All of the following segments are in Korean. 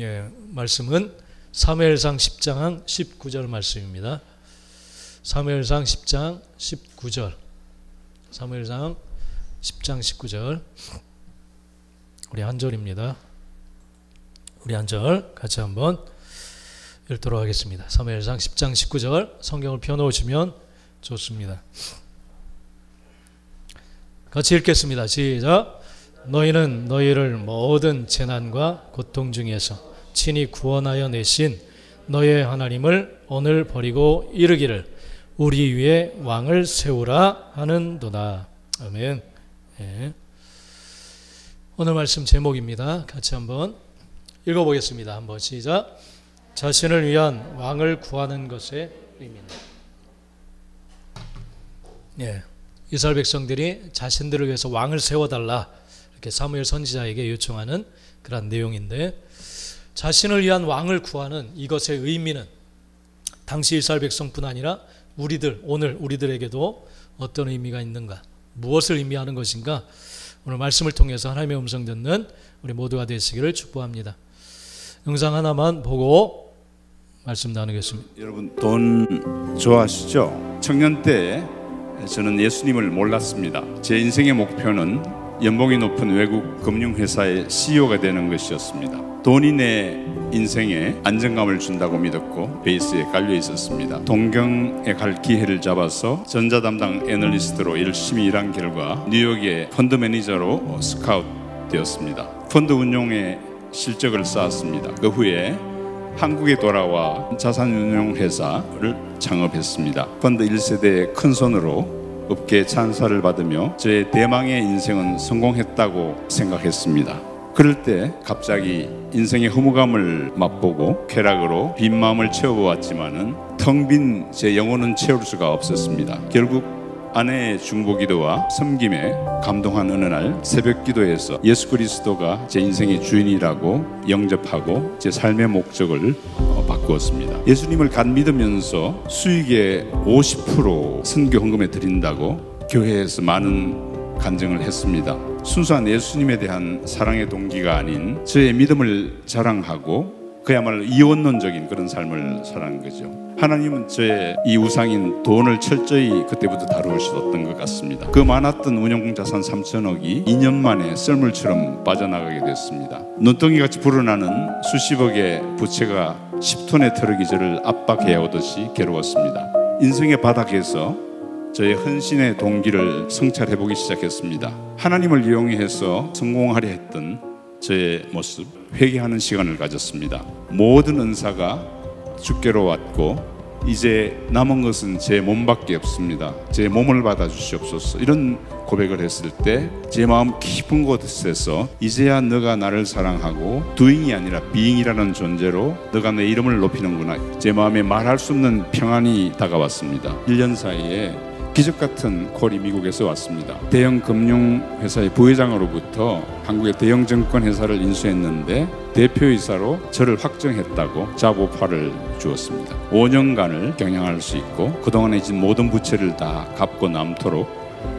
말씀은 사무엘상 10장 19절 말씀입니다. 사무엘상 10장 19절. 사무엘상 10장 19절. 우리 한 절입니다. 우리 한 절 같이 한번 읽도록 하겠습니다. 사무엘상 10장 19절 성경을 펴놓으시면 좋습니다. 같이 읽겠습니다. 시작. 너희는 너희를 모든 재난과 고통 중에서 친히 구원하여 내신 너희의 하나님을 오늘 버리고 이르기를 우리 위에 왕을 세우라 하는도다. 아멘. 오늘 말씀 제목입니다. 같이 한번 읽어보겠습니다. 한번 시작. 자신을 위한 왕을 구하는 것의 의미입니다. 이스라엘 백성들이 자신들을 위해서 왕을 세워달라 이렇게 사무엘 선지자에게 요청하는 그런 내용인데, 자신을 위한 왕을 구하는 이것의 의미는 당시 이스라엘 백성뿐 아니라 오늘 우리들에게도 어떤 의미가 있는가, 무엇을 의미하는 것인가, 오늘 말씀을 통해서 하나님의 음성 듣는 우리 모두가 되시기를 축복합니다. 영상 하나만 보고 말씀 나누겠습니다. 여러분, 돈 좋아하시죠? 청년 때 저는 예수님을 몰랐습니다. 제 인생의 목표는 연봉이 높은 외국 금융회사의 CEO가 되는 것이었습니다. 돈이 내 인생에 안정감을 준다고 믿었고 베이스에 깔려 있었습니다. 동경에 갈 기회를 잡아서 전자 담당 애널리스트로 열심히 일한 결과 뉴욕의 펀드 매니저로 스카우트 되었습니다. 펀드 운용에 실적을 쌓았습니다. 그 후에 한국에 돌아와 자산운용회사를 창업했습니다. 펀드 1세대의 큰손으로 업계의 찬사를 받으며 저의 대망의 인생은 성공했다고 생각했습니다. 그럴 때 갑자기 인생의 허무감을 맛보고 쾌락으로 빈 마음을 채워보았지만은 텅 빈 제 영혼은 채울 수가 없었습니다. 결국 아내의 중보기도와 섬김에 감동한 어느 날 새벽 기도에서 예수 그리스도가 제 인생의 주인이라고 영접하고 제 삶의 목적을 바꾸었습니다. 예수님을 간 믿으면서 수익의 50% 선교 헌금에 드린다고 교회에서 많은 간증을 했습니다. 순수한 예수님에 대한 사랑의 동기가 아닌 저의 믿음을 자랑하고 그야말로 이원론적인 그런 삶을 살아가는 거죠. 하나님은 저의 이 우상인 돈을 철저히 그때부터 다루셨던 것 같습니다. 그 많았던 운용 자산 3천억이 2년 만에 썰물처럼 빠져나가게 됐습니다. 눈덩이같이 불어나는 수십억의 부채가 10톤의 트럭이 저를 압박해 오듯이 괴로웠습니다. 인생의 바닥에서 저의 헌신의 동기를 성찰해보기 시작했습니다. 하나님을 이용해서 성공하려 했던 저의 모습, 회개하는 시간을 가졌습니다. 모든 은사가 주께로 왔고 이제 남은 것은 제 몸밖에 없습니다. 제 몸을 받아주시옵소서. 이런 고백을 했을 때 제 마음 깊은 곳에서 이제야 너가 나를 사랑하고 doing이 아니라 being이라는 존재로 너가 내 이름을 높이는구나, 제 마음에 말할 수 없는 평안이 다가왔습니다. 1년 사이에 기적같은 콜이 미국에서 왔습니다. 대형 금융회사의 부회장으로부터 한국의 대형 증권회사를 인수했는데 대표이사로 저를 확정했다고 잡 오파를 주었습니다. 5년간을 경영할 수 있고 그동안에 진 모든 부채를 다 갚고 남도록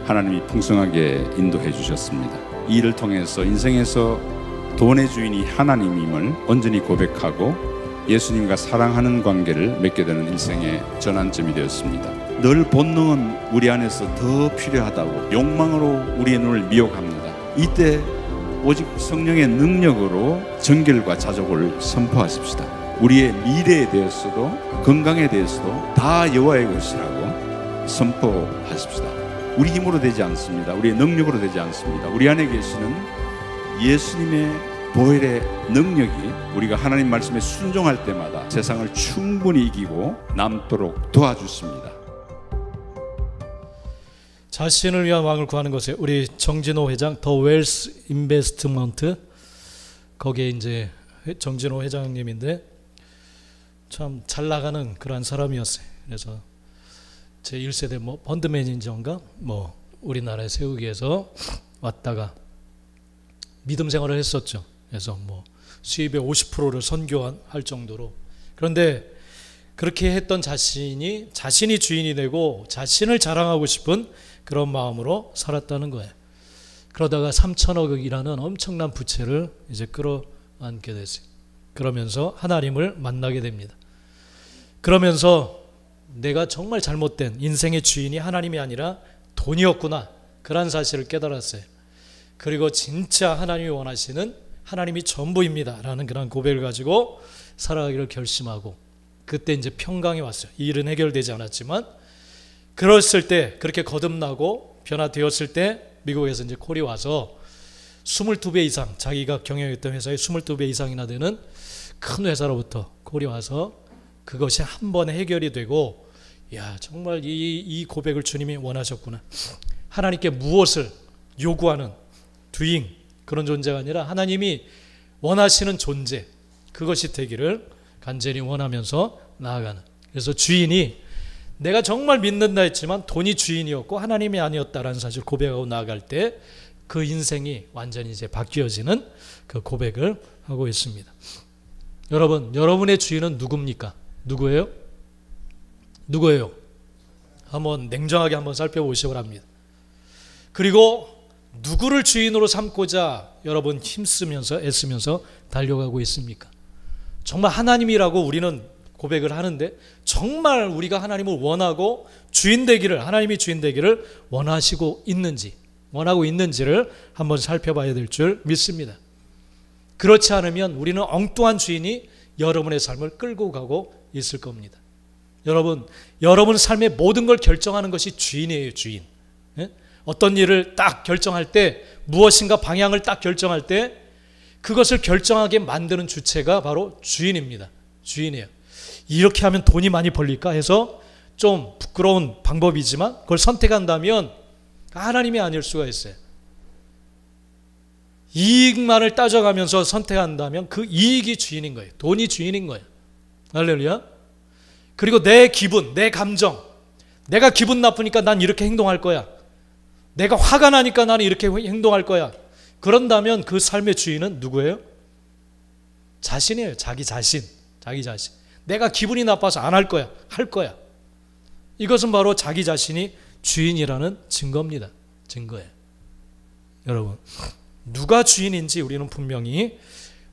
하나님이 풍성하게 인도해 주셨습니다. 이 일을 통해서 인생에서 돈의 주인이 하나님임을 온전히 고백하고 예수님과 사랑하는 관계를 맺게 되는 일생의 전환점이 되었습니다. 늘 본능은 우리 안에서 더 필요하다고 욕망으로 우리의 눈을 미혹합니다. 이때 오직 성령의 능력으로 정결과 자족을 선포하십시다. 우리의 미래에 대해서도 건강에 대해서도 다 여호와의 것이라고 선포하십시다. 우리 힘으로 되지 않습니다. 우리의 능력으로 되지 않습니다. 우리 안에 계시는 예수님의 보혈의 능력이 우리가 하나님 말씀에 순종할 때마다 세상을 충분히 이기고 남도록 도와주십니다. 자신을 위한 왕을 구하는 것에 우리 정진호 회장 더 웰스 인베스트먼트, 거기에 이제 정진호 회장님인데 참 잘 나가는 그런 사람이었어요. 그래서 제 1세대 펀드 매니저인가 우리나라에 세우기 위해서 왔다가 믿음 생활을 했었죠. 그래서 수입의 50%를 선교할 정도로. 그런데 그렇게 했던 자신이 주인이 되고 자신을 자랑하고 싶은 그런 마음으로 살았다는 거예요. 그러다가 3천억이라는 엄청난 부채를 이제 끌어안게 됐어요. 그러면서 하나님을 만나게 됩니다. 그러면서 내가 정말 잘못된 인생의 주인이 하나님이 아니라 돈이었구나, 그런 사실을 깨달았어요. 그리고 진짜 하나님이 원하시는 하나님이 전부입니다 라는 그런 고백을 가지고 살아가기를 결심하고, 그때 이제 평강이 왔어요. 이 일은 해결되지 않았지만 그랬을 때, 그렇게 거듭나고 변화되었을 때 미국에서 이제 콜이 와서 22배 이상, 자기가 경영했던 회사의 22배 이상이나 되는 큰 회사로부터 콜이 와서 그것이 한 번에 해결이 되고, 야, 정말 이 고백을 주님이 원하셨구나. 하나님께 무엇을 요구하는 doing, 그런 존재가 아니라 하나님이 원하시는 존재, 그것이 되기를 간절히 원하면서 나아가는. 그래서 주인이 내가 정말 믿는다 했지만 돈이 주인이었고 하나님이 아니었다라는 사실을 고백하고 나아갈 때 그 인생이 완전히 이제 바뀌어지는 그 고백을 하고 있습니다. 여러분, 여러분의 주인은 누굽니까? 누구예요? 누구예요? 한번 냉정하게 한번 살펴보시기 바랍니다. 그리고 누구를 주인으로 삼고자 여러분 힘쓰면서 애쓰면서 달려가고 있습니까? 정말 하나님이라고 우리는 고백을 하는데 정말 우리가 하나님을 원하고 주인 되기를, 하나님이 주인 되기를 원하시고 있는지, 원하고 있는지를 한번 살펴봐야 될 줄 믿습니다. 그렇지 않으면 우리는 엉뚱한 주인이 여러분의 삶을 끌고 가고 있을 겁니다. 여러분 삶의 모든 걸 결정하는 것이 주인이에요, 주인. 어떤 일을 딱 결정할 때, 무엇인가 방향을 딱 결정할 때 그것을 결정하게 만드는 주체가 바로 주인입니다. 주인이에요. 이렇게 하면 돈이 많이 벌릴까 해서 좀 부끄러운 방법이지만 그걸 선택한다면 하나님이 아닐 수가 있어요. 이익만을 따져가면서 선택한다면 그 이익이 주인인 거예요. 돈이 주인인 거예요. 할렐루야. 그리고 내 기분, 내 감정, 내가 기분 나쁘니까 난 이렇게 행동할 거야, 내가 화가 나니까 나는 이렇게 행동할 거야, 그런다면 그 삶의 주인은 누구예요? 자신이에요. 자기 자신. 내가 기분이 나빠서 안 할 거야, 할 거야. 이것은 바로 자기 자신이 주인이라는 증거입니다. 증거예요. 여러분, 누가 주인인지 우리는 분명히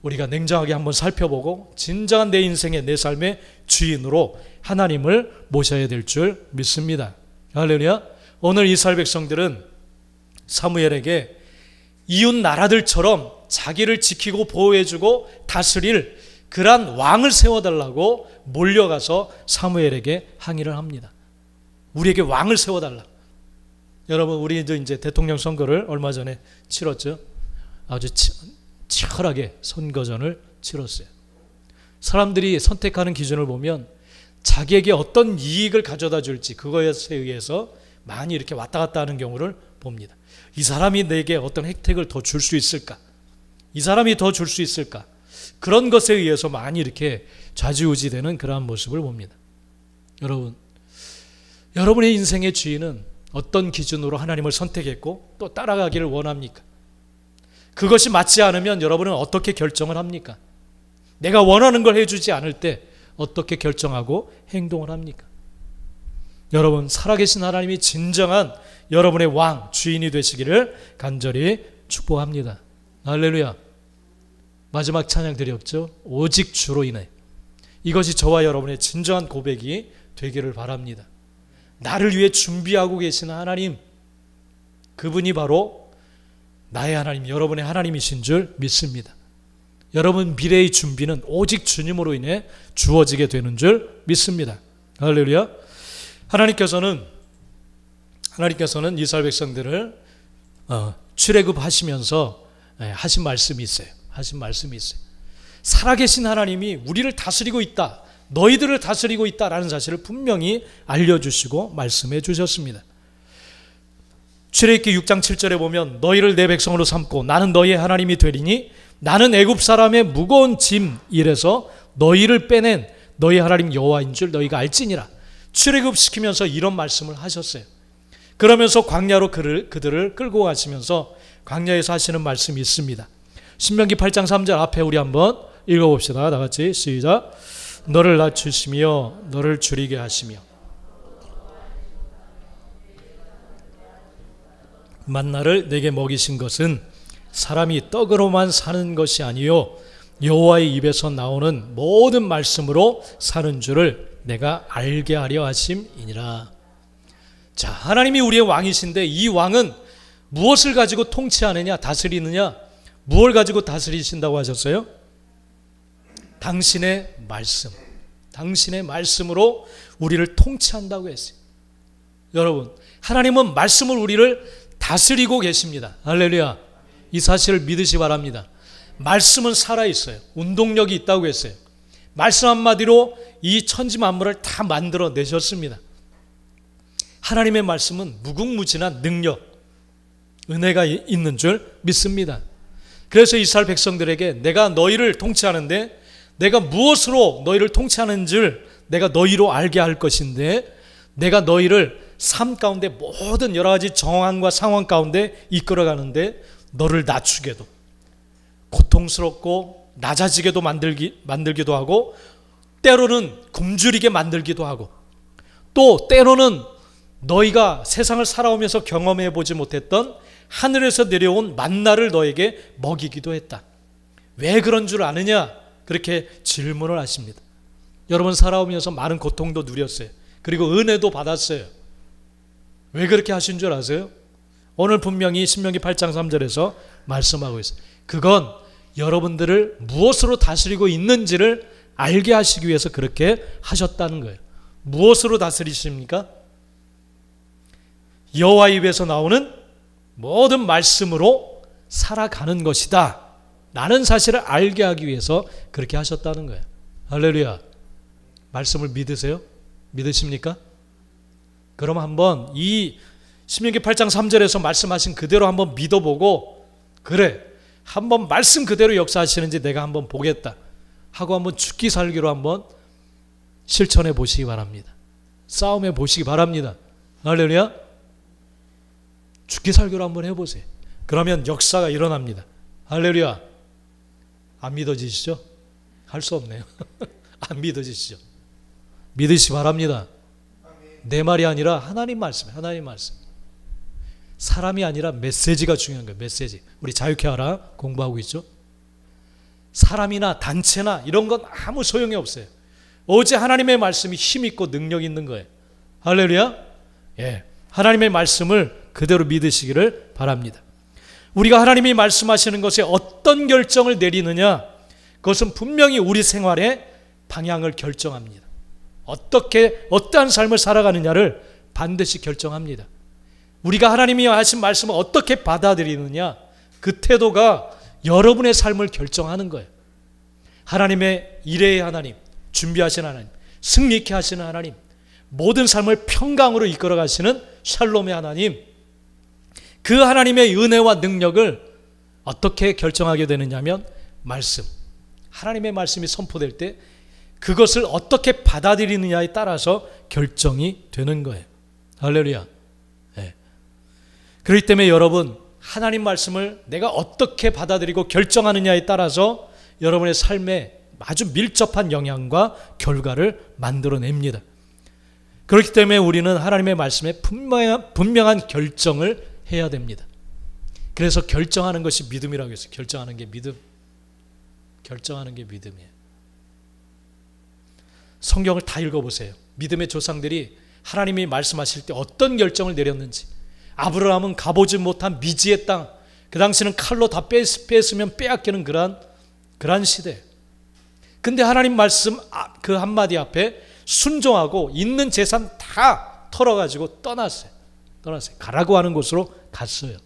우리가 냉정하게 한번 살펴보고 진정한 내 인생의, 내 삶의 주인으로 하나님을 모셔야 될 줄 믿습니다. 할렐루야. 오늘 이스라엘 백성들은 사무엘에게 이웃 나라들처럼 자기를 지키고 보호해주고 다스릴 그러한 왕을 세워달라고 몰려가서 사무엘에게 항의를 합니다. 우리에게 왕을 세워달라. 여러분, 우리도 이제 대통령 선거를 얼마 전에 치렀죠. 아주 치열하게 선거전을 치렀어요. 사람들이 선택하는 기준을 보면 자기에게 어떤 이익을 가져다 줄지 그거에 의해서 많이 이렇게 왔다 갔다 하는 경우를 봅니다. 이 사람이 내게 어떤 혜택을 더 줄 수 있을까? 이 사람이 더 줄 수 있을까? 그런 것에 의해서 많이 이렇게 좌지우지되는 그러한 모습을 봅니다. 여러분의 인생의 주인은 어떤 기준으로 하나님을 선택했고 또 따라가기를 원합니까? 그것이 맞지 않으면 여러분은 어떻게 결정을 합니까? 내가 원하는 걸 해주지 않을 때 어떻게 결정하고 행동을 합니까? 여러분, 살아계신 하나님이 진정한 여러분의 왕, 주인이 되시기를 간절히 축복합니다. 할렐루야. 마지막 찬양 드렸죠. 오직 주로 인해. 이것이 저와 여러분의 진정한 고백이 되기를 바랍니다. 나를 위해 준비하고 계시는 하나님, 그분이 바로 나의 하나님, 여러분의 하나님이신 줄 믿습니다. 여러분 미래의 준비는 오직 주님으로 인해 주어지게 되는 줄 믿습니다. 할렐루야. 하나님께서는 이스라엘 백성들을 출애굽하시면서 하신 말씀이 있어요. 살아계신 하나님이 우리를 다스리고 있다, 너희들을 다스리고 있다라는 사실을 분명히 알려주시고 말씀해 주셨습니다. 출애굽기 6장 7절에 보면 너희를 내 백성으로 삼고 나는 너희의 하나님이 되리니 나는 애굽 사람의 무거운 짐 일에서 너희를 빼낸 너희 하나님 여호와인 줄 너희가 알지니라. 출애굽시키면서 이런 말씀을 하셨어요. 그러면서 광야로 그들을 끌고 가시면서 광야에서 하시는 말씀이 있습니다. 신명기 8장 3절 앞에 우리 한번 읽어봅시다. 다 같이 시작. 너를 낮추시며 너를 줄이게 하시며 만나를 내게 먹이신 것은 사람이 떡으로만 사는 것이 아니요 여호와의 입에서 나오는 모든 말씀으로 사는 줄을 내가 알게 하려 하심이니라. 자, 하나님이 우리의 왕이신데 이 왕은 무엇을 가지고 통치하느냐, 다스리느냐, 무엇을 가지고 다스리신다고 하셨어요? 당신의 말씀, 당신의 말씀으로 우리를 통치한다고 했어요. 여러분, 하나님은 말씀을 우리를 다스리고 계십니다. 할렐루야. 이 사실을 믿으시 바랍니다. 말씀은 살아있어요. 운동력이 있다고 했어요. 말씀 한마디로 이 천지 만물을 다 만들어내셨습니다. 하나님의 말씀은 무궁무진한 능력, 은혜가 있는 줄 믿습니다. 그래서 이스라엘 백성들에게 내가 너희를 통치하는데 내가 무엇으로 너희를 통치하는 줄 내가 너희로 알게 할 것인데 내가 너희를 삶 가운데 모든 여러 가지 정황과 상황 가운데 이끌어가는데 너를 낮추게도 고통스럽고 낮아지게도 만들기도 하고 때로는 굶주리게 만들기도 하고 또 때로는 너희가 세상을 살아오면서 경험해 보지 못했던 하늘에서 내려온 만나를 너에게 먹이기도 했다. 왜 그런 줄 아느냐? 그렇게 질문을 하십니다. 여러분 살아오면서 많은 고통도 누렸어요. 그리고 은혜도 받았어요. 왜 그렇게 하신 줄 아세요? 오늘 분명히 신명기 8장 3절에서 말씀하고 있어요. 그건 여러분들을 무엇으로 다스리고 있는지를 알게 하시기 위해서 그렇게 하셨다는 거예요. 무엇으로 다스리십니까? 여호와 입에서 나오는 모든 말씀으로 살아가는 것이다 라는 사실을 알게 하기 위해서 그렇게 하셨다는 거예요. 할렐루야. 말씀을 믿으세요? 믿으십니까? 그럼 한번 이 신명기 8장 3절에서 말씀하신 그대로 한번 믿어보고 그래 한번 말씀 그대로 역사하시는지 내가 한번 보겠다 하고 한번 죽기 살기로 한번 실천해 보시기 바랍니다. 싸움해 보시기 바랍니다. 할렐루야. 죽기 살기로 한번 해보세요. 그러면 역사가 일어납니다. 할렐루야. 안 믿어지시죠? 할 수 없네요. 안 믿어지시죠? 믿으시기 바랍니다. 내 말이 아니라 하나님 말씀, 하나님 말씀. 사람이 아니라 메시지가 중요한 거예요. 메시지. 우리 자유케 하라 공부하고 있죠. 사람이나 단체나 이런 건 아무 소용이 없어요. 오직 하나님의 말씀이 힘 있고 능력 있는 거예요. 할렐루야. 예, 하나님의 말씀을 그대로 믿으시기를 바랍니다. 우리가 하나님이 말씀하시는 것에 어떤 결정을 내리느냐, 그것은 분명히 우리 생활의 방향을 결정합니다. 어떠한 삶을 살아가느냐를 반드시 결정합니다. 우리가 하나님이 하신 말씀을 어떻게 받아들이느냐, 그 태도가 여러분의 삶을 결정하는 거예요. 하나님의 이레의 하나님, 준비하신 하나님, 승리케 하시는 하나님, 모든 삶을 평강으로 이끌어 가시는 샬롬의 하나님, 그 하나님의 은혜와 능력을 어떻게 결정하게 되느냐면 말씀, 하나님의 말씀이 선포될 때 그것을 어떻게 받아들이느냐에 따라서 결정이 되는 거예요. 할렐루야. 네. 그렇기 때문에 여러분 하나님 말씀을 내가 어떻게 받아들이고 결정하느냐에 따라서 여러분의 삶에 아주 밀접한 영향과 결과를 만들어냅니다. 그렇기 때문에 우리는 하나님의 말씀에 분명한 결정을 해야 됩니다. 그래서 결정하는 것이 믿음이라고 했어요. 결정하는 게 믿음. 결정하는 게 믿음이에요. 성경을 다 읽어보세요. 믿음의 조상들이 하나님이 말씀하실 때 어떤 결정을 내렸는지. 아브라함은 가보지 못한 미지의 땅, 그 당시는 칼로 다 뺐으면 빼앗기는 그러한 시대. 근데 하나님 말씀 그 한마디 앞에 순종하고 있는 재산 다 털어가지고 떠났어요. 가라고 하는 곳으로 갔어요.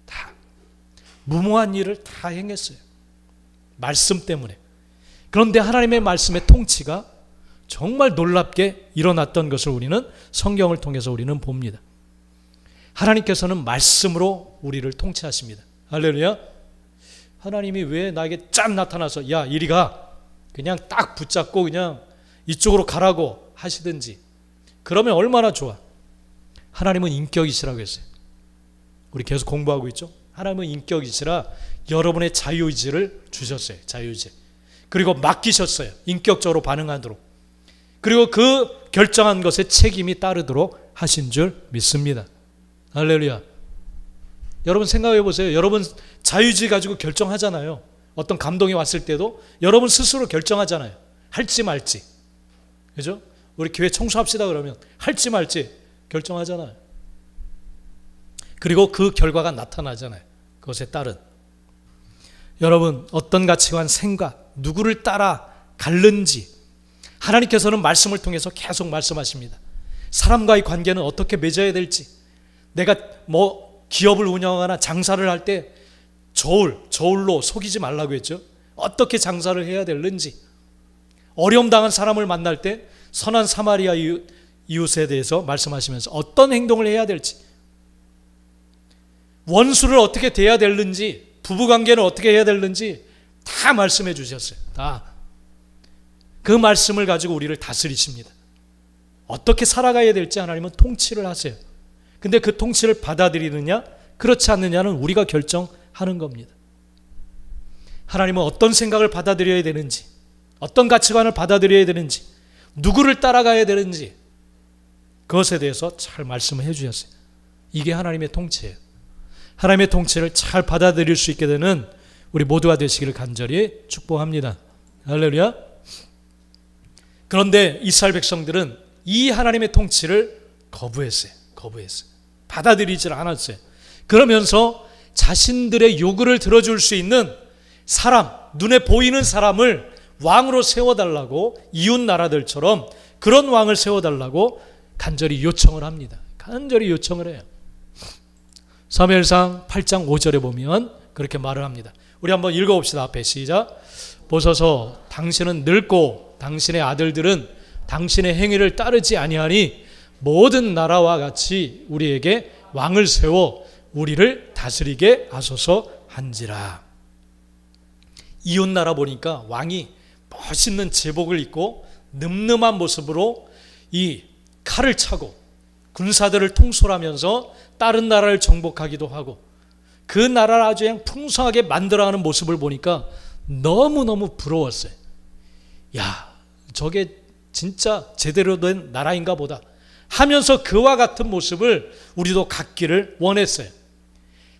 다 무모한 일을 다 행했어요. 말씀 때문에. 그런데 하나님의 말씀의 통치가 정말 놀랍게 일어났던 것을 우리는 성경을 통해서 우리는 봅니다. 하나님께서는 말씀으로 우리를 통치하십니다. 할렐루야. 하나님이 왜 나에게 짠 나타나서 야 이리 가, 그냥 딱 붙잡고 그냥 이쪽으로 가라고 하시든지, 그러면 얼마나 좋아. 하나님은 인격이시라고 했어요. 우리 계속 공부하고 있죠. 하나님은 인격이시라 여러분의 자유의지를 주셨어요. 자유의지. 그리고 맡기셨어요. 인격적으로 반응하도록. 그리고 그 결정한 것에 책임이 따르도록 하신 줄 믿습니다. 할렐루야. 여러분 생각해 보세요. 여러분 자유의지 가지고 결정하잖아요. 어떤 감동이 왔을 때도 여러분 스스로 결정하잖아요. 할지 말지. 그죠? 우리 교회 청소합시다 그러면 할지 말지 결정하잖아요. 그리고 그 결과가 나타나잖아요. 그것에 따른. 여러분 어떤 가치관, 생각, 누구를 따라 갈는지 하나님께서는 말씀을 통해서 계속 말씀하십니다. 사람과의 관계는 어떻게 맺어야 될지, 내가 기업을 운영하거나 장사를 할 때 저울로 속이지 말라고 했죠. 어떻게 장사를 해야 되는지, 어려움 당한 사람을 만날 때 선한 사마리아 이웃에 대해서 말씀하시면서 어떤 행동을 해야 될지, 원수를 어떻게 대해야 되는지, 부부관계는 어떻게 해야 되는지 다 말씀해 주셨어요. 다. 그 말씀을 가지고 우리를 다스리십니다. 어떻게 살아가야 될지 하나님은 통치를 하세요. 근데 그 통치를 받아들이느냐 그렇지 않느냐는 우리가 결정하는 겁니다. 하나님은 어떤 생각을 받아들여야 되는지, 어떤 가치관을 받아들여야 되는지, 누구를 따라가야 되는지 그것에 대해서 잘 말씀을 해 주셨어요. 이게 하나님의 통치예요. 하나님의 통치를 잘 받아들일 수 있게 되는 우리 모두가 되시기를 간절히 축복합니다. 할렐루야. 그런데 이스라엘 백성들은 이 하나님의 통치를 거부했어요. 받아들이질 않았어요. 그러면서 자신들의 요구를 들어줄 수 있는 사람, 눈에 보이는 사람을 왕으로 세워달라고, 이웃 나라들처럼 그런 왕을 세워달라고 간절히 요청을 합니다. 간절히 요청을 해요. 사무엘상 8장 5절에 보면 그렇게 말을 합니다. 우리 한번 읽어봅시다. 앞에 시작. 보소서 당신은 늙고 당신의 아들들은 당신의 행위를 따르지 아니하니 모든 나라와 같이 우리에게 왕을 세워 우리를 다스리게 하소서 한지라. 이웃 나라 보니까 왕이 멋있는 제복을 입고 늠름한 모습으로 이 칼을 차고 군사들을 통솔하면서 다른 나라를 정복하기도 하고 그 나라를 아주 그냥 풍성하게 만들어가는 모습을 보니까 너무너무 부러웠어요. 야, 저게 진짜 제대로 된 나라인가 보다 하면서 그와 같은 모습을 우리도 갖기를 원했어요.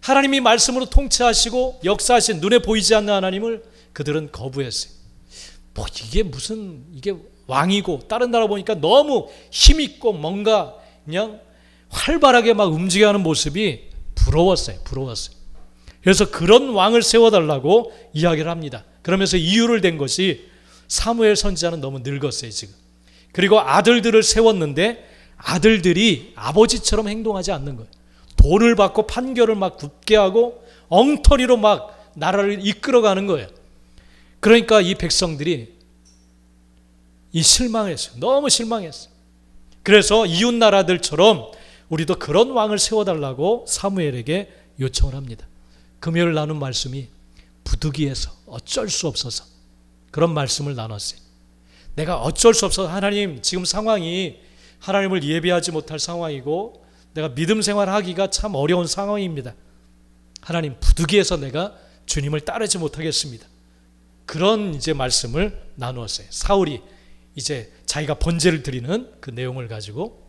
하나님이 말씀으로 통치하시고 역사하신 눈에 보이지 않는 하나님을 그들은 거부했어요. 이게 왕이고 다른 나라 보니까 너무 힘있고 뭔가 그냥 활발하게 막 움직여가는 모습이 부러웠어요. 그래서 그런 왕을 세워달라고 이야기를 합니다. 그러면서 이유를 댄 것이 사무엘 선지자는 너무 늙었어요 지금. 그리고 아들들을 세웠는데 아들들이 아버지처럼 행동하지 않는 거예요. 돈을 받고 판결을 막 굳게 하고 엉터리로 막 나라를 이끌어가는 거예요. 그러니까 이 백성들이 실망했어요. 너무 실망했어요. 그래서 이웃 나라들처럼 우리도 그런 왕을 세워달라고 사무엘에게 요청을 합니다. 금요일 나눈 말씀이 부득이해서 어쩔 수 없어서 그런 말씀을 나눴어요. 내가 어쩔 수 없어서 하나님 지금 상황이 하나님을 예배하지 못할 상황이고 내가 믿음 생활하기가 참 어려운 상황입니다. 하나님 부득이해서 내가 주님을 따르지 못하겠습니다. 그런 이제 말씀을 나누었어요. 사울이 이제 자기가 번제를 드리는 그 내용을 가지고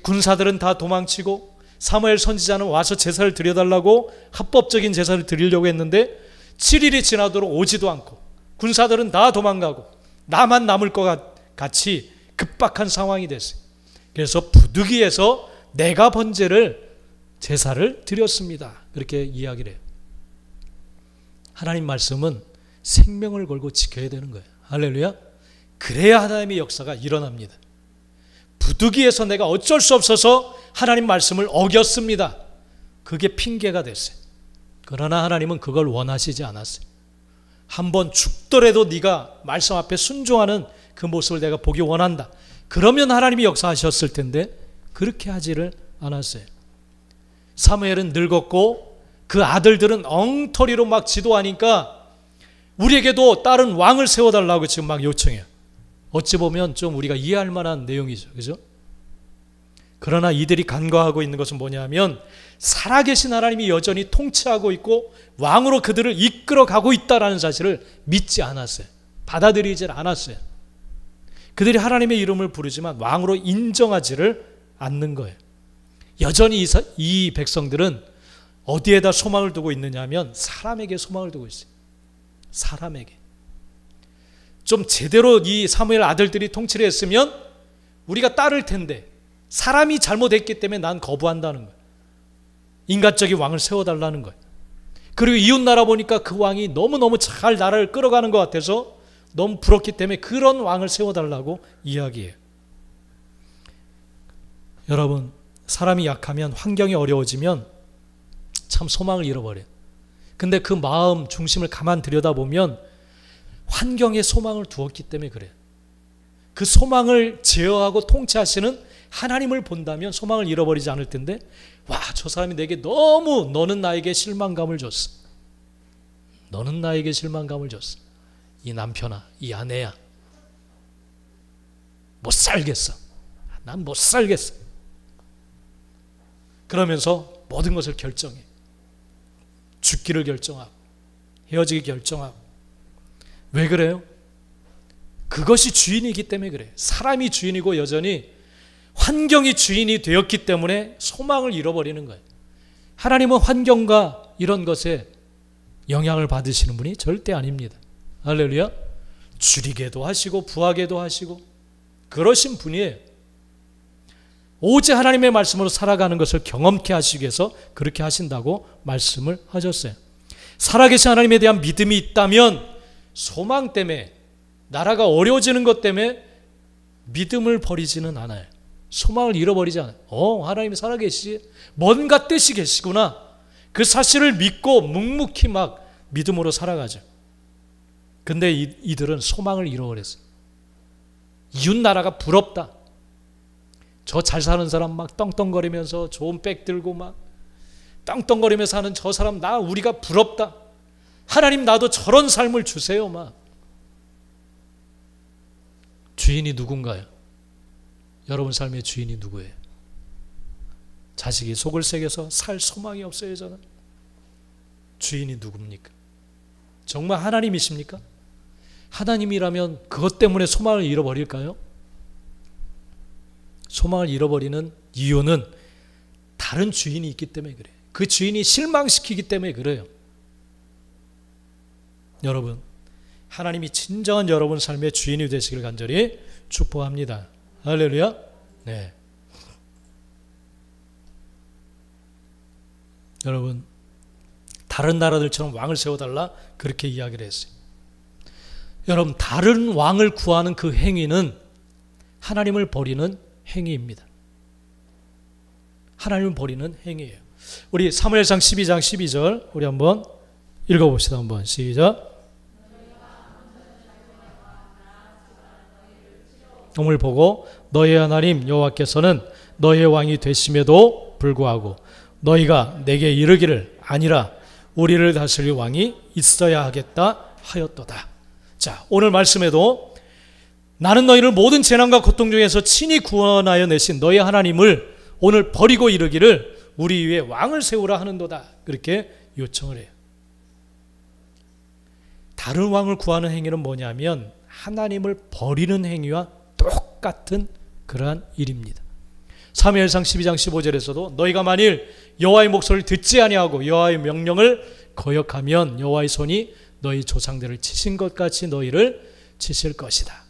군사들은 다 도망치고 사무엘 선지자는 와서 제사를 드려달라고 합법적인 제사를 드리려고 했는데 7일이 지나도록 오지도 않고 군사들은 다 도망가고 나만 남을 것 같이 급박한 상황이 됐어요. 그래서 부득이해서 내가 제사를 드렸습니다. 그렇게 이야기를 해요. 하나님 말씀은 생명을 걸고 지켜야 되는 거예요. 할렐루야. 그래야 하나님의 역사가 일어납니다. 부득이해서 내가 어쩔 수 없어서 하나님 말씀을 어겼습니다. 그게 핑계가 됐어요. 그러나 하나님은 그걸 원하시지 않았어요. 한번 죽더라도 네가 말씀 앞에 순종하는 그 모습을 내가 보기 원한다. 그러면 하나님이 역사하셨을 텐데 그렇게 하지를 않았어요. 사무엘은 늙었고 그 아들들은 엉터리로 막 지도하니까 우리에게도 다른 왕을 세워달라고 지금 막 요청해요. 어찌 보면 좀 우리가 이해할 만한 내용이죠. 그죠? 그러나 이들이 간과하고 있는 것은 뭐냐면 살아계신 하나님이 여전히 통치하고 있고 왕으로 그들을 이끌어가고 있다는 사실을 믿지 않았어요. 받아들이질 않았어요. 그들이 하나님의 이름을 부르지만 왕으로 인정하지를 않는 거예요. 여전히 이 백성들은 어디에다 소망을 두고 있느냐 하면 사람에게 소망을 두고 있어요. 사람에게. 좀 제대로 이 사무엘 아들들이 통치를 했으면 우리가 따를 텐데 사람이 잘못했기 때문에 난 거부한다는 거예요. 인간적인 왕을 세워달라는 거예요. 그리고 이웃나라 보니까 그 왕이 너무너무 잘 나라를 끌어가는 것 같아서 너무 부럽기 때문에 그런 왕을 세워달라고 이야기해요. 여러분, 사람이 약하면, 환경이 어려워지면 참 소망을 잃어버려요. 근데 그 마음 중심을 가만 들여다보면 환경에 소망을 두었기 때문에 그래요. 그 소망을 제어하고 통치하시는 하나님을 본다면 소망을 잃어버리지 않을 텐데, 와, 저 사람이 내게 너무, 너는 나에게 실망감을 줬어. 너는 나에게 실망감을 줬어. 이 남편아, 이 아내야, 못 살겠어. 난 못 살겠어. 그러면서 모든 것을 결정해. 죽기를 결정하고 헤어지기 결정하고. 왜 그래요? 그것이 주인이기 때문에 그래요. 사람이 주인이고 여전히 환경이 주인이 되었기 때문에 소망을 잃어버리는 거예요. 하나님은 환경과 이런 것에 영향을 받으시는 분이 절대 아닙니다. 할렐루야. 줄이게도 하시고 부하게도 하시고 그러신 분이에요. 오직 하나님의 말씀으로 살아가는 것을 경험케 하시기 위해서 그렇게 하신다고 말씀을 하셨어요. 살아계신 하나님에 대한 믿음이 있다면 소망 때문에, 나라가 어려워지는 것 때문에 믿음을 버리지는 않아요. 소망을 잃어버리지 않아요. 하나님이 살아계시지, 뭔가 뜻이 계시구나, 그 사실을 믿고 묵묵히 막 믿음으로 살아가죠. 근데 이들은 소망을 잃어버렸어요. 이웃나라가 부럽다. 저 잘 사는 사람 막 떵떵거리면서 좋은 백 들고 막 떵떵거리면서 사는 저 사람, 우리가 부럽다. 하나님, 나도 저런 삶을 주세요. 막. 주인이 누군가요? 여러분 삶의 주인이 누구예요? 자식이 속을 새겨서 살 소망이 없어요. 저는. 주인이 누굽니까? 정말 하나님이십니까? 하나님이라면 그것 때문에 소망을 잃어버릴까요? 소망을 잃어버리는 이유는 다른 주인이 있기 때문에 그래요. 그 주인이 실망시키기 때문에 그래요. 여러분, 하나님이 진정한 여러분 삶의 주인이 되시길 간절히 축복합니다. 할렐루야. 네. 여러분, 다른 나라들처럼 왕을 세워달라 그렇게 이야기를 했어요. 여러분, 다른 왕을 구하는 그 행위는 하나님을 버리는 행위입니다. 하나님을 버리는 행위예요. 우리 사무엘상 12장 12절 우리 한번 읽어봅시다. 한번 시작. 을 보고 너희의 하나님 여호와께서는 너희의 왕이 되심에도 불구하고 너희가 내게 이르기를 아니라 우리를 다스릴 왕이 있어야 하겠다 하였도다. 자, 오늘 말씀에도 나는 너희를 모든 재난과 고통 중에서 친히 구원하여 내신 너희 하나님을 오늘 버리고 이르기를 우리 위에 왕을 세우라 하는도다. 그렇게 요청을 해요. 다른 왕을 구하는 행위는 뭐냐면 하나님을 버리는 행위와 똑같은 그러한 일입니다. 사무엘상 12장 15절에서도 너희가 만일 여호와의 목소리를 듣지 아니하고 여호와의 명령을 거역하면 여호와의 손이 너희 조상들을 치신 것 같이 너희를 치실 것이다.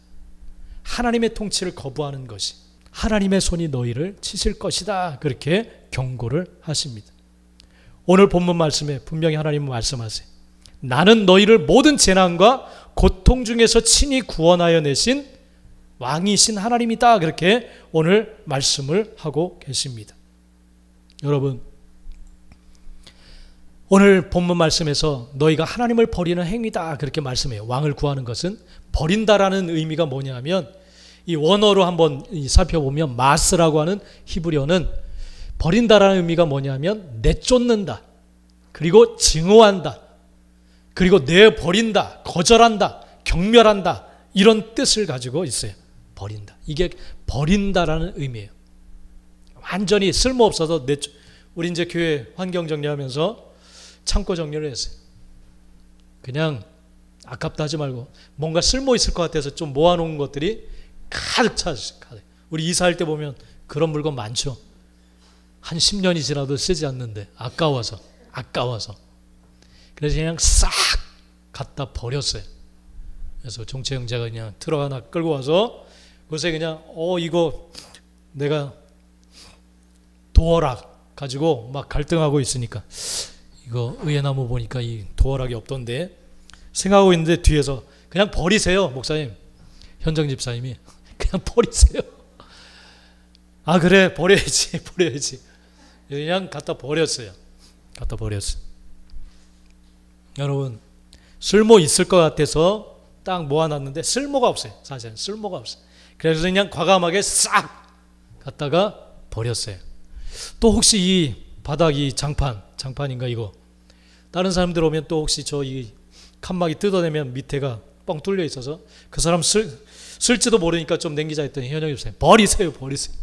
하나님의 통치를 거부하는 것이 하나님의 손이 너희를 치실 것이다. 그렇게 경고를 하십니다. 오늘 본문 말씀에 분명히 하나님은 말씀하세요. 나는 너희를 모든 재난과 고통 중에서 친히 구원하여 내신 왕이신 하나님이다. 그렇게 오늘 말씀을 하고 계십니다. 여러분, 오늘 본문 말씀에서 너희가 하나님을 버리는 행위다 그렇게 말씀해요. 왕을 구하는 것은 버린다라는 의미가 뭐냐면 이 원어로 한번 살펴보면 마스라고 하는 히브리어는 버린다라는 의미가 뭐냐면 내쫓는다, 그리고 증오한다, 그리고 내버린다, 거절한다, 경멸한다, 이런 뜻을 가지고 있어요. 버린다. 이게 버린다라는 의미예요. 완전히 쓸모없어서 우리 이제 교회 환경 정리하면서 창고 정리를 했어요. 그냥 아깝다 하지 말고 뭔가 쓸모 있을 것 같아서 좀 모아놓은 것들이 가득 찼어요. 우리 이사할 때 보면 그런 물건 많죠. 한 10년이 지나도 쓰지 않는데 아까워서 그래서 그냥 싹 갖다 버렸어요. 그래서 종체 형제가 그냥 트럭 하나 끌고 와서 그것에 그냥 이거 내가 도어락 가지고 막 갈등하고 있으니까 이거 의외나무 보니까 이 도어락이 없던데 생각하고 있는데 뒤에서 그냥 버리세요, 목사님. 현정 집사님이 그냥 버리세요. 아 그래 버려야지 버려야지. 그냥 갖다 버렸어요. 갖다 버렸어요. 여러분 쓸모 있을 것 같아서 딱 모아놨는데 쓸모가 없어요. 사실은 쓸모가 없어요. 그래서 그냥 과감하게 싹 갖다가 버렸어요. 또 혹시 이 바닥 이 장판인가 이거 다른 사람들 오면 또 혹시 저 이 칸막이 뜯어내면 밑에가 뻥 뚫려 있어서 그 사람 쓸지도 모르니까 좀 남기자 했더니 현영이 없어요. 버리세요 버리세요.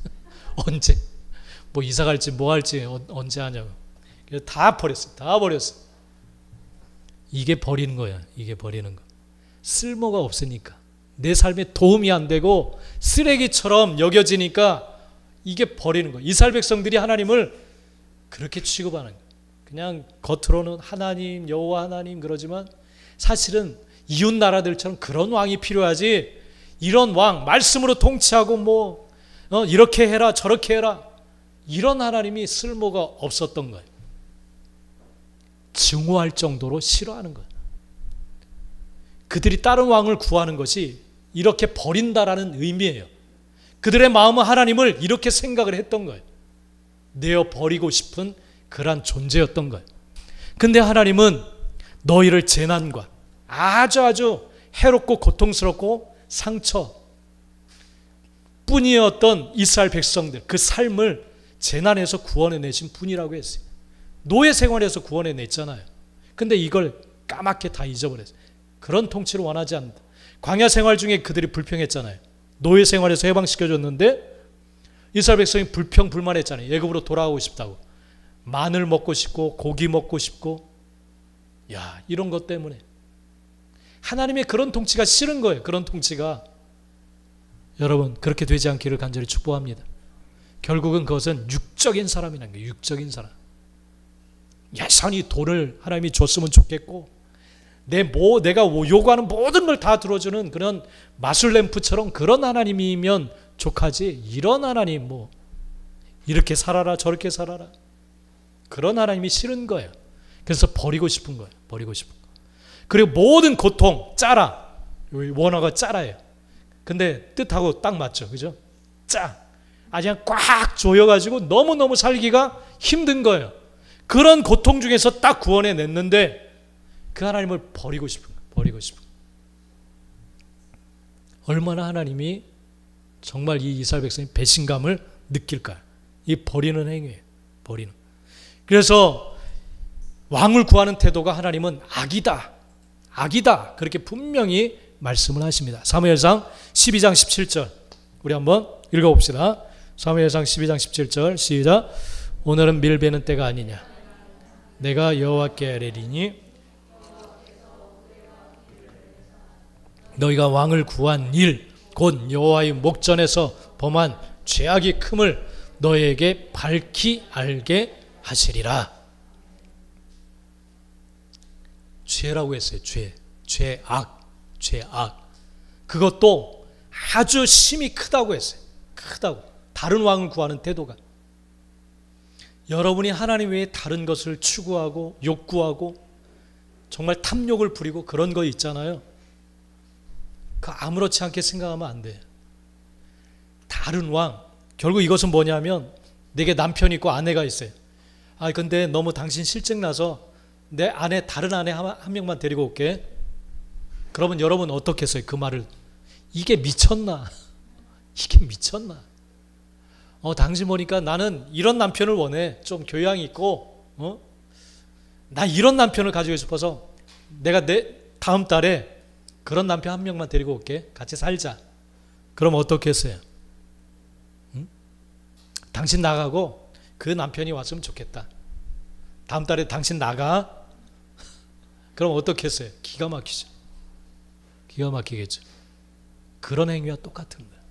언제 뭐 이사 갈지 뭐 할지 언제 하냐고. 그래서 다 버렸어요. 다 버렸어요. 이게 버리는 거야. 이게 버리는 거. 쓸모가 없으니까 내 삶에 도움이 안 되고 쓰레기처럼 여겨지니까 이게 버리는 거야. 이스라엘 백성들이 하나님을 그렇게 취급하는 거야. 그냥 겉으로는 하나님 여호와 하나님 그러지만 사실은 이웃 나라들처럼 그런 왕이 필요하지 이런 왕 말씀으로 통치하고 뭐 이렇게 해라 저렇게 해라 이런 하나님이 쓸모가 없었던 거예요. 증오할 정도로 싫어하는 거예요. 그들이 다른 왕을 구하는 것이 이렇게 버린다라는 의미예요. 그들의 마음은 하나님을 이렇게 생각을 했던 거예요. 내어 버리고 싶은 그러한 존재였던 거예요. 근데 하나님은 너희를 재난과 아주 해롭고 고통스럽고 상처 뿐이었던 이스라엘 백성들 그 삶을 재난에서 구원해내신 분이라고 했어요. 노예 생활에서 구원해냈잖아요. 근데 이걸 까맣게 다 잊어버렸어요. 그런 통치를 원하지 않는다. 광야 생활 중에 그들이 불평했잖아요. 노예 생활에서 해방시켜줬는데 이스라엘 백성이 불평불만했잖아요. 애굽으로 돌아가고 싶다고. 마늘 먹고 싶고 고기 먹고 싶고 이런 것 때문에 하나님의 그런 통치가 싫은 거예요. 그런 통치가. 여러분 그렇게 되지 않기를 간절히 축복합니다. 결국은 그것은 육적인 사람이라는 거예요. 육적인 사람. 예산이 돈을 하나님이 줬으면 좋겠고 내가 요구하는 모든 걸 다 들어주는 그런 마술램프처럼 그런 하나님이면 족하지 이런 하나님 뭐 이렇게 살아라 저렇게 살아라 그런 하나님이 싫은 거예요. 그래서 버리고 싶은 거예요. 버리고 싶은 거. 그리고 모든 고통 짜라. 원어가 짜라예요. 근데 뜻하고 딱 맞죠. 그죠? 짜. 아주 그냥 꽉 조여가지고 너무너무 살기가 힘든 거예요. 그런 고통 중에서 딱 구원해냈는데 그 하나님을 버리고 싶은 거예요. 버리고 싶은 거예요. 얼마나 하나님이 정말 이 이스라엘 백성이 배신감을 느낄까요? 이 버리는 행위예요. 버리는. 그래서 왕을 구하는 태도가 하나님은 악이다. 악이다. 그렇게 분명히 말씀을 하십니다. 사무엘상 12장 17절 우리 한번 읽어봅시다. 사무엘상 12장 17절 시작. 오늘은 밀베는 때가 아니냐. 내가 여호와께 아뢰리니 너희가 왕을 구한 일 곧 여호와의 목전에서 범한 죄악이 큼을 너희에게 밝히 알게 하시리라. 죄라고 했어요. 죄악. 그것도 아주 심히 크다고 했어요. 크다고. 다른 왕을 구하는 태도가. 여러분이 하나님 외에 다른 것을 추구하고 욕구하고 정말 탐욕을 부리고 그런 거 있잖아요. 그 아무렇지 않게 생각하면 안 돼요. 다른 왕. 결국 이것은 뭐냐면 내게 남편이 있고 아내가 있어요. 근데 너무 당신 실증 나서 내 아내 다른 아내 한 명만 데리고 올게. 그러면 여러분 어떻게 했어요? 그 말을. 이게 미쳤나? 이게 미쳤나? 당신 보니까 나는 이런 남편을 원해. 좀 교양이 있고 나 이런 남편을 가지고 싶어서 내가 다음 달에 그런 남편 한 명만 데리고 올게. 같이 살자. 그럼 어떻게 했어요? 응? 당신 나가고 그 남편이 왔으면 좋겠다. 다음 달에 당신 나가. 그럼 어떻게 했어요? 기가 막히죠. 기가 막히겠죠. 그런 행위와 똑같은 거예요.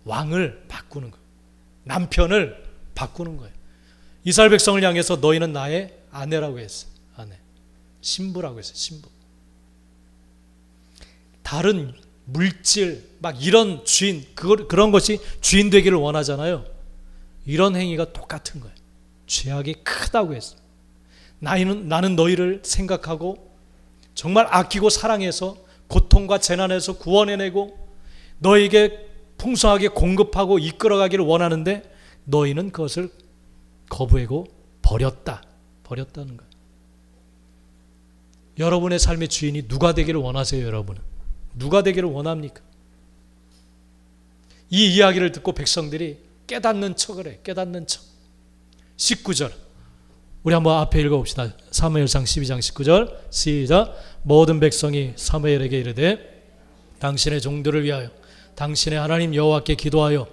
왕을 바꾸는 거예요. 남편을 바꾸는 거예요. 이스라엘 백성을 향해서 너희는 나의 아내라고 했어요. 아내. 신부라고 했어요. 신부. 다른 물질, 막 이런 주인, 그런 것이 주인 되기를 원하잖아요. 이런 행위가 똑같은 거예요. 죄악이 크다고 했어요. 나는 너희를 생각하고 정말 아끼고 사랑해서 고통과 재난에서 구원해내고 너에게 풍성하게 공급하고 이끌어가기를 원하는데 너희는 그것을 거부하고 버렸다는 거예요. 여러분의 삶의 주인이 누가 되기를 원하세요? 여러분은 누가 되기를 원합니까? 이 이야기를 듣고 백성들이 깨닫는 척을 해. 깨닫는 척. 19절 우리 한번 앞에 읽어봅시다. 사무엘상 12장 19절 시작. 모든 백성이 사무엘에게 이르되 당신의 종들을 위하여 당신의 하나님 여호와께 기도하여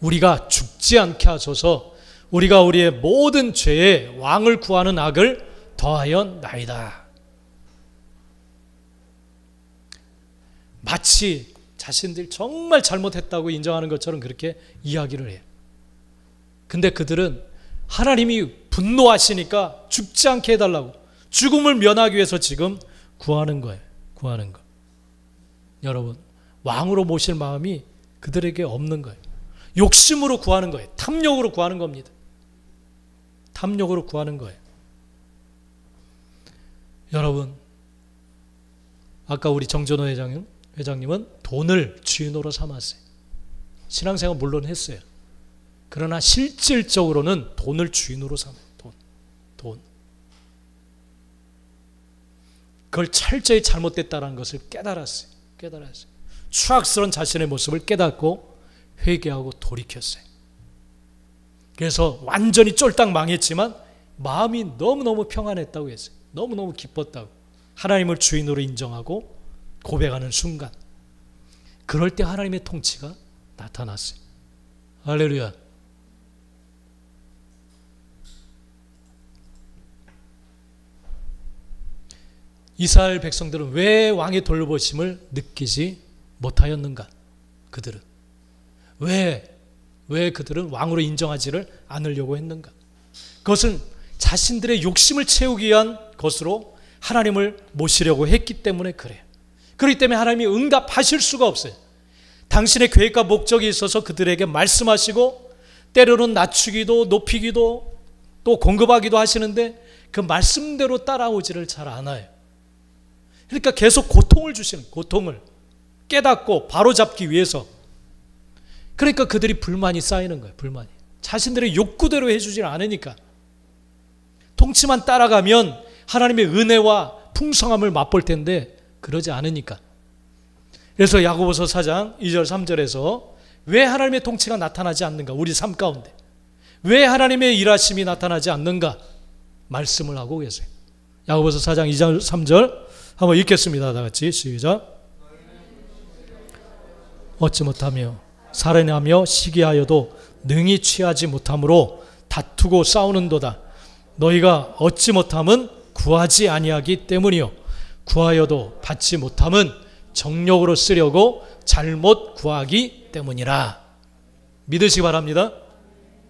우리가 죽지 않게 하소서. 우리가 우리의 모든 죄에 왕을 구하는 악을 더하였나이다. 마치 자신들 정말 잘못했다고 인정하는 것처럼 그렇게 이야기를 해요. 근데 그들은 하나님이 분노하시니까 죽지 않게 해달라고 죽음을 면하기 위해서 지금 구하는 거예요. 구하는 거. 여러분, 왕으로 모실 마음이 그들에게 없는 거예요. 욕심으로 구하는 거예요. 탐욕으로 구하는 겁니다. 탐욕으로 구하는 거예요. 여러분, 아까 우리 정전호 회장님은 돈을 주인으로 삼았어요. 신앙생활 물론 했어요. 그러나 실질적으로는 돈을 주인으로 삼아요. 돈. 그걸 철저히 잘못됐다는 것을 깨달았어요. 추악스러운 자신의 모습을 깨닫고 회개하고 돌이켰어요. 그래서 완전히 쫄딱 망했지만 마음이 너무너무 평안했다고 했어요. 너무너무 기뻤다고. 하나님을 주인으로 인정하고 고백하는 순간, 그럴 때 하나님의 통치가 나타났어요. 할렐루야. 이스라엘 백성들은 왜 왕의 돌보심을 느끼지 못하였는가? 그들은 왜 그들은 왕으로 인정하지를 않으려고 했는가? 그것은 자신들의 욕심을 채우기 위한 것으로 하나님을 모시려고 했기 때문에 그래요. 그렇기 때문에 하나님이 응답하실 수가 없어요. 당신의 계획과 목적이 있어서 그들에게 말씀하시고 때로는 낮추기도 높이기도 또 공급하기도 하시는데 그 말씀대로 따라오지를 잘 않아요. 그러니까 계속 고통을 주시는, 고통을 깨닫고 바로잡기 위해서. 그러니까 그들이 불만이 쌓이는 거예요. 불만이. 자신들의 욕구대로 해주질 않으니까. 통치만 따라가면 하나님의 은혜와 풍성함을 맛볼 텐데 그러지 않으니까. 그래서 야고보서 4장 2절 3절에서 왜 하나님의 통치가 나타나지 않는가? 우리 삶 가운데 왜 하나님의 일하심이 나타나지 않는가? 말씀을 하고 계세요. 야고보서 4장 2절 3절 한번 읽겠습니다. 다 같이 시작. 얻지 못하며 살인하며 시기하여도 능히 취하지 못함으로 다투고 싸우는도다. 너희가 얻지 못함은 구하지 아니하기 때문이요 구하여도 받지 못함은 정욕으로 쓰려고 잘못 구하기 때문이라. 믿으시기 바랍니다.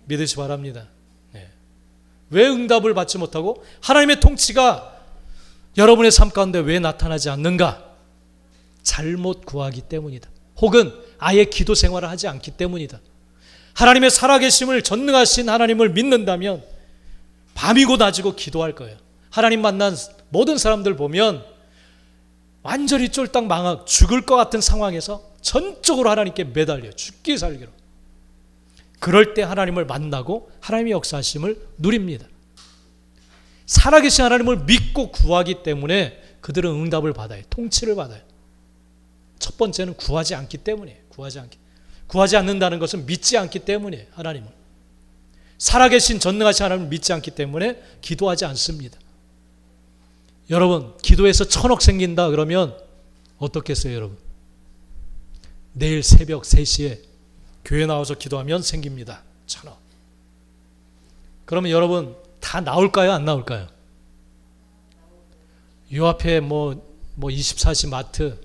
믿으시기 바랍니다. 네. 왜 응답을 받지 못하고 하나님의 통치가 여러분의 삶 가운데 왜 나타나지 않는가? 잘못 구하기 때문이다. 혹은 아예 기도 생활을 하지 않기 때문이다. 하나님의 살아계심을 전능하신 하나님을 믿는다면 밤이고 낮이고 기도할 거예요. 하나님 만난 모든 사람들 보면 완전히 쫄딱 망하고 죽을 것 같은 상황에서 전적으로 하나님께 매달려 죽기 살기로. 그럴 때 하나님을 만나고 하나님의 역사하심을 누립니다. 살아계신 하나님을 믿고 구하기 때문에 그들은 응답을 받아요. 통치를 받아요. 첫 번째는 구하지 않기 때문이에요. 구하지 않는다는 것은 믿지 않기 때문이에요. 하나님을. 살아계신 전능하신 하나님을 믿지 않기 때문에 기도하지 않습니다. 여러분, 기도해서 1000억 생긴다 그러면 어떻겠어요, 여러분? 내일 새벽 3시에 교회 나와서 기도하면 생깁니다. 1000억. 그러면 여러분 다 나올까요? 안 나올까요? 요 앞에 뭐 24시 마트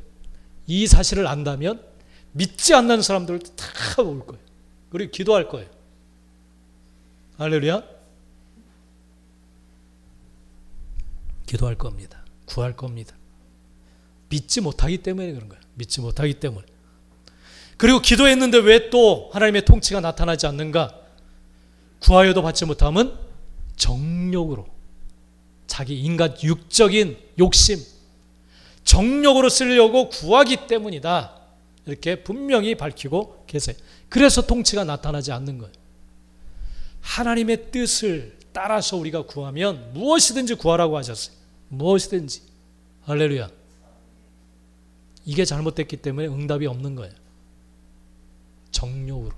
이 사실을 안다면 믿지 않는 사람들도 다 올 거예요. 그리고 기도할 거예요. 할렐루야. 기도할 겁니다. 구할 겁니다. 믿지 못하기 때문에 그런 거예요. 믿지 못하기 때문에. 그리고 기도했는데 왜 또 하나님의 통치가 나타나지 않는가? 구하여도 받지 못함은 정욕으로, 자기 인간 육적인 욕심, 정욕으로 쓰려고 구하기 때문이다. 이렇게 분명히 밝히고 계세요. 그래서 통치가 나타나지 않는 거예요. 하나님의 뜻을 따라서 우리가 구하면 무엇이든지 구하라고 하셨어요. 무엇이든지. 할렐루야. 이게 잘못됐기 때문에 응답이 없는 거예요. 정욕으로.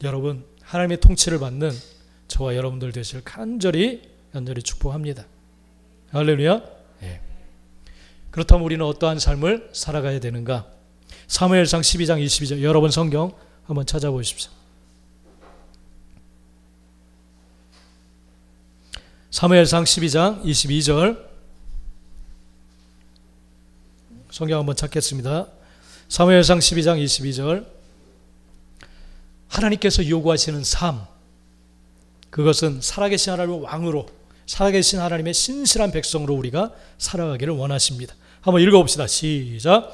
여러분, 하나님의 통치를 받는 저와 여러분들 되시길 간절히 축복합니다. 할렐루야. 예. 그렇다면 우리는 어떠한 삶을 살아가야 되는가? 사무엘상 12장 22절, 여러분 성경 한번 찾아보십시오. 사무엘상 12장 22절, 성경 한번 찾겠습니다. 사무엘상 12장 22절, 하나님께서 요구하시는 삶, 그것은 살아계신 하나님의 왕으로, 살아계신 하나님의 신실한 백성으로 우리가 살아가기를 원하십니다. 한번 읽어봅시다. 시작.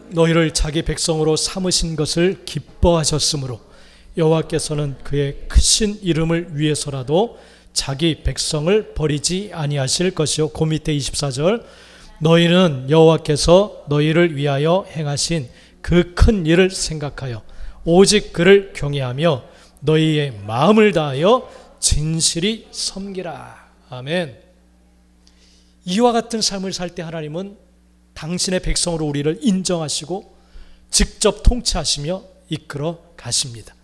너희를 자기 백성으로 삼으신 것을 기뻐하셨으므로 여호와께서는 그의 크신 이름을 위해서라도 자기 백성을 버리지 아니하실 것이요. 그 밑에 24절, 너희는 여호와께서 너희를 위하여 행하신 그 큰 일을 생각하여 오직 그를 경외하며 너희의 마음을 다하여 진실이 섬기라. 아멘. 이와 같은 삶을 살 때 하나님은 당신의 백성으로 우리를 인정하시고 직접 통치하시며 이끌어 가십니다.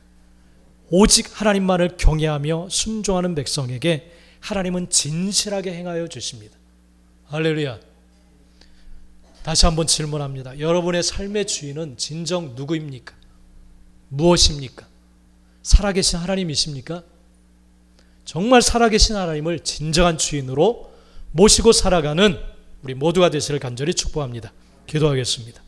오직 하나님만을 경외하며 순종하는 백성에게 하나님은 진실하게 행하여 주십니다. 할렐루야. 다시 한번 질문합니다. 여러분의 삶의 주인은 진정 누구입니까? 무엇입니까? 살아계신 하나님이십니까? 정말 살아계신 하나님을 진정한 주인으로 모시고 살아가는 우리 모두가 되시를 간절히 축복합니다. 기도하겠습니다.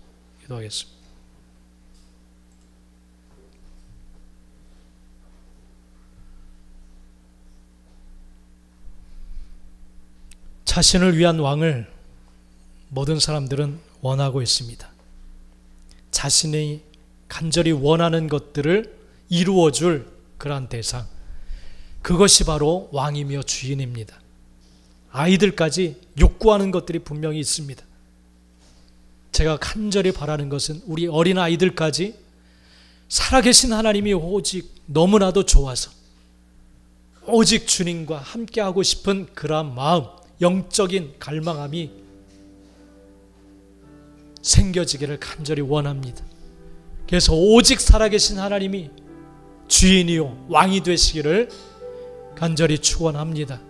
자신을 위한 왕을 모든 사람들은 원하고 있습니다. 자신이 간절히 원하는 것들을 이루어줄 그러한 대상, 그것이 바로 왕이며 주인입니다. 아이들까지 욕구하는 것들이 분명히 있습니다. 제가 간절히 바라는 것은 우리 어린 아이들까지 살아계신 하나님이 오직 너무나도 좋아서 오직 주님과 함께하고 싶은 그러한 마음, 영적인 갈망함이 생겨지기를 간절히 원합니다. 그래서 오직 살아계신 하나님이 주인이요 왕이 되시기를 간절히 축원합니다.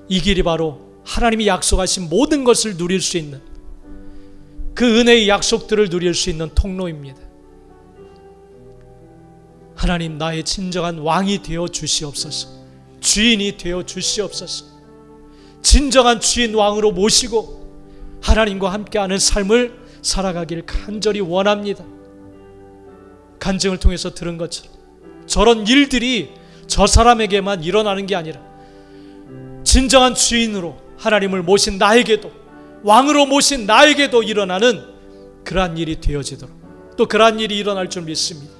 이 길이 바로 하나님이 약속하신 모든 것을 누릴 수 있는 그 은혜의 약속들을 누릴 수 있는 통로입니다. 하나님, 나의 진정한 왕이 되어 주시옵소서. 주인이 되어 주시옵소서. 진정한 주인 왕으로 모시고 하나님과 함께하는 삶을 살아가길 간절히 원합니다. 간증을 통해서 들은 것처럼 저런 일들이 저 사람에게만 일어나는 게 아니라 진정한 주인으로 하나님을 모신 나에게도, 왕으로 모신 나에게도 일어나는 그러한 일이 되어지도록, 또 그러한 일이 일어날 줄 믿습니다.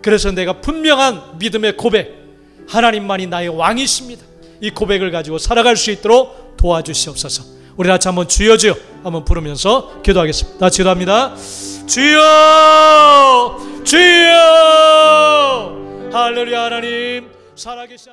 그래서 내가 분명한 믿음의 고백, 하나님만이 나의 왕이십니다, 이 고백을 가지고 살아갈 수 있도록 도와주시옵소서. 우리 같이 한번 주여 주여 한번 부르면서 기도하겠습니다. 다 기도합니다. 주여 주여. 할렐루야. 하나님 살아계신